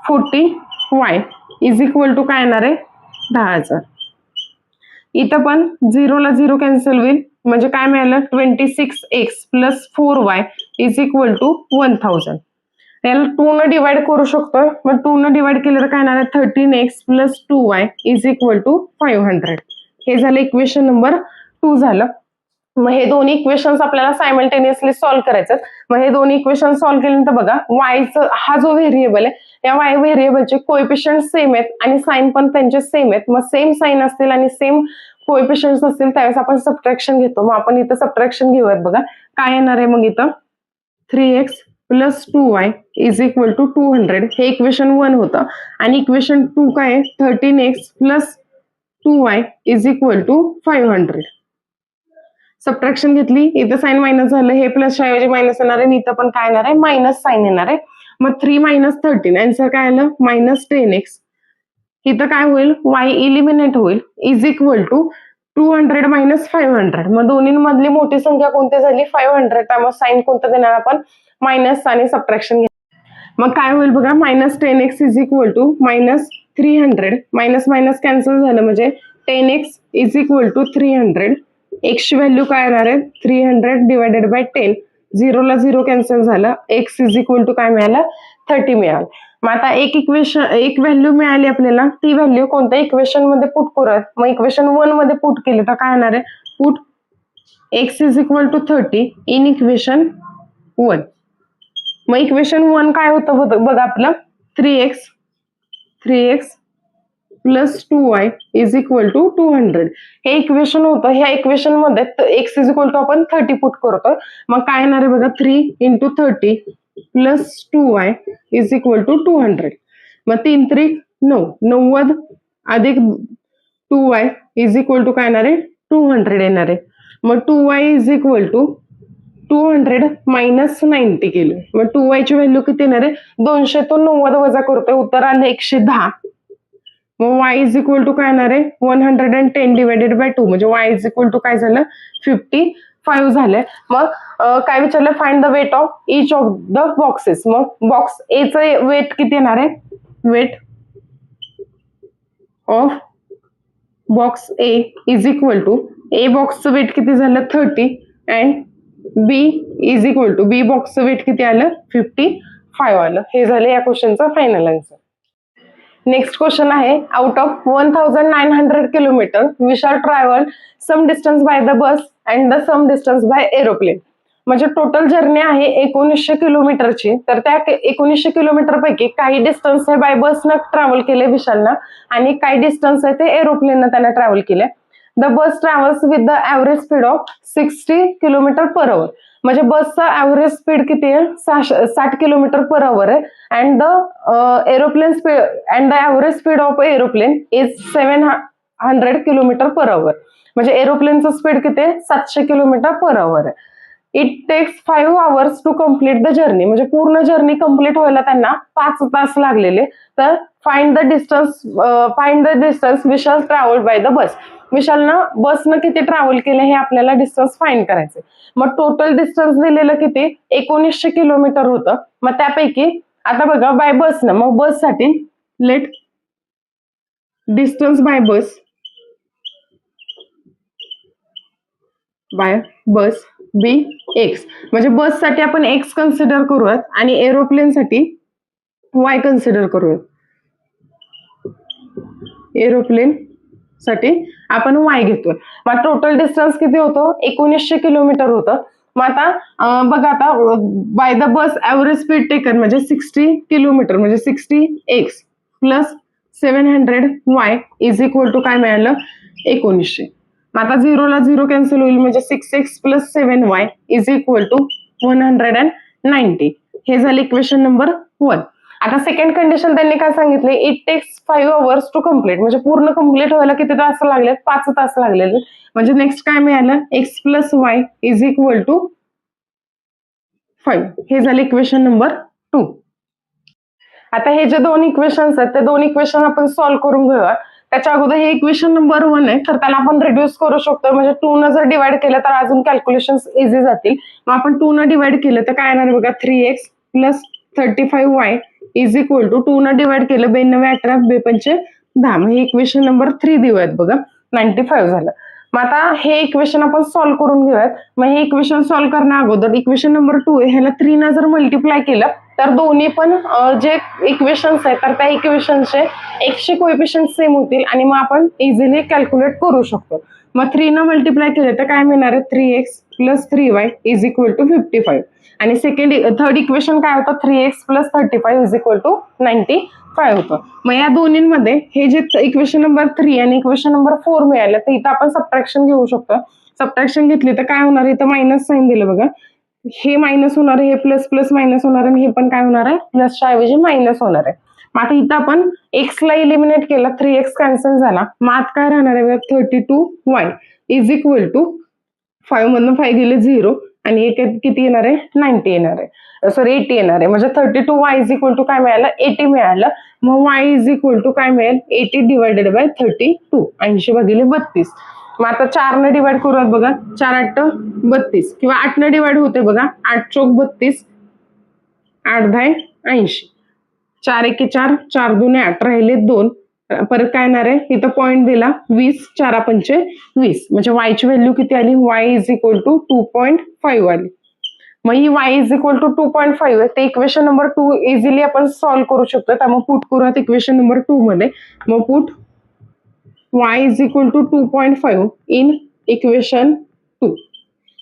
40y is equal to काय येणार आहे 10,000. इथं पण 0 ला 0 कॅन्सल होईल म्हणजे काय मिळालं 26x plus 4y is equal to 1000. याला 2 न डिवाइड करू शकतोय. मग 2 न डिवाइड केलं तर काय येणार आहे 13x plus 2y is equal to 500. हे झालं इक्वेशन नंबर 2 झालं. मग हे दोन्ही इक्वेशन्स आपल्याला सायमल्टेनियसली सॉल्व्ह करायचं. मग हे दोन्ही इक्वेशन सॉल्व्ह केल्यानंतर बघा वायचं हा जो व्हेरिएबल आहे या वाय व्हेरिएबलचे कोएफिशियंट सेम आहेत आणि साइन पण त्यांचे सेम आहेत. मग सेम साइन असतील आणि सेम कोएफिशियंट्स असतील त्यावेळेस आपण सबट्रॅक्शन घेतो. मग आपण इथं सबट्रॅक्शन घेऊयात. बघा काय येणार आहे मग इथं 3x plus 2y is equal to 200. हे इक्वेशन 1 होतं आणि इक्वेशन 2 काय आहे 13x plus 2y is equal to 500. Subtraction घेतली, इथं साइन मायनस झालं, हे प्लस ऐवजी मायनस येणार आहे, इथं पण काय येणार आहे मायनस साइन येणार आहे. मग 3 - 13 आन्सर काय आलं -10x. इथं काय होईल y इलिमिनेट होईल इज इक्वल टू 200 मायनस 500. मग दोन्हींमधली मोठी संख्या कोणती झाली? 500. त्यामुळे साईन कोणतं देणार आपण? मायनस आणि सबट्रॅक्शन घेणार. मग काय होईल बघा, -10x is equal to -300. Minus minus cancel झालं म्हणजे 10x इज इक्वल टू 300. एक्सची व्हॅल्यू काय येणार आहे? 300 डिवायडेड बाय 10. 0 ला 0 कॅन्सल झालं. x इज इक्वल टू काय मिळालं? 30 मिळालं. मग आता एक व्हॅल्यू मिळाली आपल्याला, ती व्हॅल्यू कोणत्या इक्वेशन मध्ये पुट करूयात. मग इक्वेशन 1 मध्ये पुट केली तर काय येणार आहे? Put x is equal to 30 in equation 1. मग इक्वेशन 1 काय होतं बघा आपलं? 3x plus 2y is equal to 200. हे इक्वेशन होतं. ह्या इक्वेशन मध्ये x इज इक्वल टू आपण 30 पुट करतो. मग काय येणार आहे बघा? 3 × 30 plus 2y is equal to 200. मग 3 3 9, 90 अधिक 2y इज इक्वल टू काय येणार आहे? 200 येणार आहे. मग 2y is equal to 200 minus 90 केलं. मग 2y ची व्हॅल्यू किती येणार आहे? 200 तो 90 वजा करतोय, उत्तर आलं 110. मग y इज इक्वल टू काय येणार आहे? 110 डिवायडेड बाय 2 म्हणजे y इज इक्वल टू काय झालं? 55 झालंय. मग काय विचारलं? Find the weight of each of the boxes. मग बॉक्स ए चं वेट किती येणार आहे? Weight of box A is equal to, A बॉक्सचं वेट किती झालं? 30 and B is equal to, B बॉक्सचं वेट किती आलं? 55 आलं. हे झालं या क्वेश्चनचं फायनल आन्सर. नेक्स्ट क्वेश्चन आहे, out of 1900 kilometre we shall travel some distance by the bus and the some distance bye aeroplane. म्हणजे टोटल जर्नी आहे 1900 किलोमीटरची. तर त्या 1900 किलोमीटर पैकी काही डिस्टन्स आहे बाय बसनं ट्रॅव्हल केले विशालनं आणि काही डिस्टन्स आहे ते एरोप्लेननं त्यानं ट्रॅव्हल केले. The bus travels with the average speed of 60 kilometre per आवर. म्हणजे बसचा ॲव्हरेज स्पीड किती आहे? 60 किलोमीटर पर आवर आहे. And the aeroplane speed and the average speed of aeroplane is 700 kilometre per आवर. म्हणजे एरोप्लेनचं स्पीड किती आहे? 700 किलोमीटर पर आवर आहे. It takes 5 hours to complete the journey. म्हणजे पूर्ण जर्नी कम्प्लीट व्हायला त्यांना 5 तास लागलेले. तर find the distance Vishal travel by the bus. विशालनं बसनं किती ट्रॅव्हल केलं हे आपल्याला डिस्टन्स फाइंड करायचे. मग टोटल डिस्टन्स दिलेलं किती? 1900 किलोमीटर होतं. मग त्यापैकी आता बघा बाय बसनं, मग बससाठी लेट डिस्टन्स बाय बस बी एक्स. म्हणजे बससाठी आपण एक्स कन्सिडर करूयात आणि एरोप्लेनसाठी वाय कन्सिडर करूयात. एरोप्लेन साठी आपण वाय घेतोय. मग टोटल डिस्टन्स किती होतं? 1900 किलोमीटर होतं. मग आता बघा, आता bye the bus average speed taken म्हणजे 60 किलोमीटर म्हणजे 60x plus 700y is equal to काय मिळालं? 1900. मग आता 0 ला 0 कॅन्सल होईल म्हणजे 6x plus 7y is equal to 190. हे झाले इक्वेशन नंबर 1. आता सेकंड कंडिशन त्यांनी काय सांगितले? It takes 5 hours to complete. म्हणजे पूर्ण कम्प्लीट व्हायला किती तास लागले? 5 तास लागलेले. म्हणजे नेक्स्ट काय मिळालं? x plus y is equal to 5. हे झाले इक्वेशन नंबर 2. आता हे जे दोन इक्वेशन्स आहेत ते दोन इक्वेशन आपण सॉल्व्ह करून घेऊया. त्याच्या अगोदर हे इक्वेशन नंबर 1 आहे, तर त्याला आपण रिड्यूस करू शकतो. म्हणजे 2 न जर डिवाइड केलं तर अजून कॅल्क्युलेशन इझी जातील. मग आपण 2 न डिवाइड केलं तर काय येणार बघा? 3x plus 35y is equal to 2 न डिवाइड केलं 92 18 2 10. मग हे इक्वेशन नंबर 3 देऊयात बघा. 95 झालं. मग आता हे इक्वेशन आपण सॉल्व्ह करून घेऊयात. मग हे इक्वेशन सॉल्व्ह करण्या अगोदर इक्वेशन नंबर 2 आहे, ह्याला 3 न जर मल्टिप्लाय केलं तर दोन्ही पण जे इक्वेशन्स आहेत तर त्या इक्वेशनचे एक्सचे कोएफिशियंट सेम होतील आणि मग आपण इझिली कॅल्क्युलेट करू शकतो. मग 3 न मल्टिप्लाय केलं तर काय मिळणार आहे? 3x plus 3y is equal to 55. आणि थर्ड इक्वेशन काय होतं? 3x plus 35 is equal to 95 होतं. मग या दोन्हींमध्ये हे जे इक्वेशन नंबर 3 आणि इक्वेशन नंबर 4 मिळालं तर इथं आपण सबट्रॅक्शन घेऊ शकतो. सबट्रॅक्शन घेतली तर काय होणार? इथं मायनस साईन दिलं बघा. हे मायनस होणार आहे, हे प्लस प्लस मायनस होणार आहे आणि हे पण काय होणार आहे? प्लसच्या ऐवजी मायनस होणार आहे. मग आता इथं आपण x ला इलिमिनेट केला, 3x कॅन्सल झाला. मग आता काय राहणार आहे? 32y इज इक्वल टू 5 मधनं 5 गेले 0 आणि किती येणार आहे? 90 येणार आहे. सॉरी 80 येणार आहे. म्हणजे 32y इज इक्वल टू काय मिळालं? 80 मिळालं. मग y इज इक्वल टू काय मिळेल? 80 डिवायडेड बाय 32. 80 भागिले 32. मग आता 4 डिवाइड करूयात बघा. 4 8 32 किंवा 8 डिवाइड होते बघा. 8 चौक 32, 8 10 80. 4 1 4, 4 2 8 राहिले 2. परत काय येणार आहे इथं पॉईंट दिला 20, 4 5 20. म्हणजे y ची व्हॅल्यू किती आली? y इज इक्वल टू 2.5 आली. मग ही y इज इक्वल टू 2.5 आहे ते इक्वेशन नंबर 2 इझिली आपण सॉल्व्ह करू शकतो. त्यामुळे पुट करूयात इक्वेशन नंबर 2 मध्ये. मग put y is equal to 2.5 in equation 2.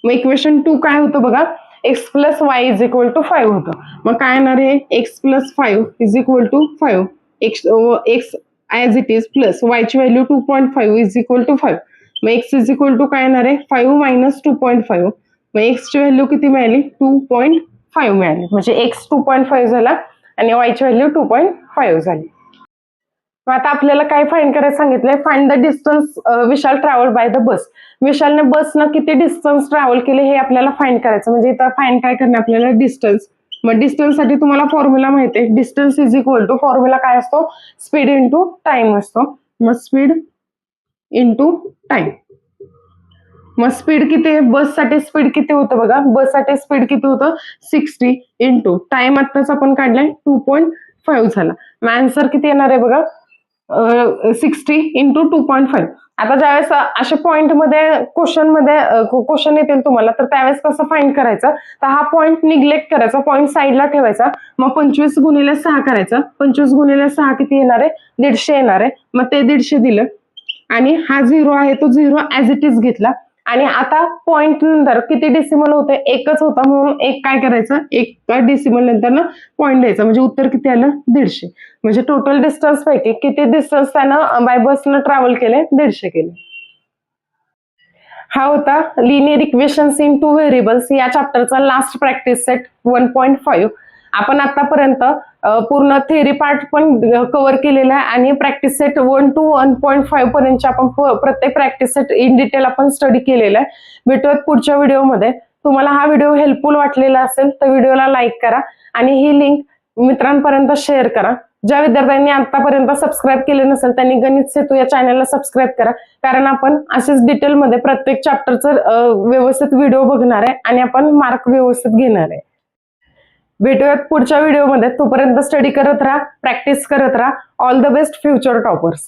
मग इक्वेशन 2 काय होतं बघा, x plus y is equal to 5 होतं. मग काय येणार आहे x plus 5 is equal to 5. x as it is plus y ची व्हॅल्यू 2.5 इज इक्वल टू 5. मग x इज इक्वल टू काय येणार आहे 5 मायनस 2.5. मग x ची व्हॅल्यू किती मिळाली? 2.5 मिळाली. म्हणजे x 2.5 झाला आणि y ची व्हॅल्यू 2.5 झाली. मग आता आपल्याला काय फाइंड करायचं सांगितलंय, find the distance Vishal travel by the bus. विशालने बसनं किती डिस्टन्स ट्रॅव्हल केले हे आपल्याला फाइंड करायचं. म्हणजे इथं फाइंड काय करणार आपल्याला डिस्टन्स. मग डिस्टन्स साठी तुम्हाला फॉर्म्युला माहिती आहे, distance is equal to formula काय असतो? स्पीड इंटू टाइम असतो. मग स्पीड इंटू टाइम. मग स्पीड किती आहे बससाठी? स्पीड किती होतं बघा, बससाठी स्पीड किती होतं 60 इंटू टाइम आत्ताच आपण काढलाय 2.5 झाला. मग आन्सर किती येणार आहे बघा 60 इंटू 2.5. आता ज्यावेळेस अशा पॉइंट मध्ये क्वेश्चन येतील तुम्हाला तर त्यावेळेस कसं फाइंड करायचं, तर हा पॉइंट निग्लेक्ट करायचा, पॉइंट साईडला ठेवायचा. मग 25 गुणिले 6 करायचं. 25 गुणिले 6 किती येणार आहे? 150 येणार आहे. मग ते 150 दिलं आणि हा 0 आहे तो 0 ॲज इट इज घेतला. आणि आता पॉइंट नंतर किती डेसिमल होते? एकच होता म्हणून एक काय करायचं, एक डेसिमल नंतर ना पॉइंट द्यायचा. म्हणजे उत्तर किती आलं? 150. म्हणजे टोटल डिस्टन्स पैकी किती डिस्टन्स त्यानं बाय बसनं ट्रॅव्हल केले? 150 केले. हा होता लिनियर इक्वेशन्स इन 2 व्हेरिएबल्स या चॅप्टरचा लास्ट प्रॅक्टिस सेट 1.5. आपण आतापर्यंत पूर्ण थेअरी पार्ट पण कव्हर केलेला आहे आणि प्रॅक्टिस सेट 1 to 1.5 पर्यंत आपण प्रत्येक प्रॅक्टिस सेट इन डिटेल आपण स्टडी केलेला आहे. भेटूयात पुढच्या व्हिडिओमध्ये. तुम्हाला हा व्हिडिओ हेल्पफुल वाटलेला असेल तर व्हिडिओला लाईक करा आणि ही लिंक मित्रांपर्यंत शेअर करा. ज्या विद्यार्थ्यांनी आतापर्यंत सबस्क्राईब केले नसेल त्यांनी गणित सेतू या चॅनलला सबस्क्राईब करा, कारण आपण असेच डिटेलमध्ये प्रत्येक चॅप्टरचं व्यवस्थित व्हिडिओ बघणार आहे आणि आपण मार्क व्यवस्थित घेणार आहे. भेटूयात पुढच्या व्हिडिओमध्ये. तोपर्यंत स्टडी करत राहा, प्रॅक्टिस करत राहा. All the best future toppers.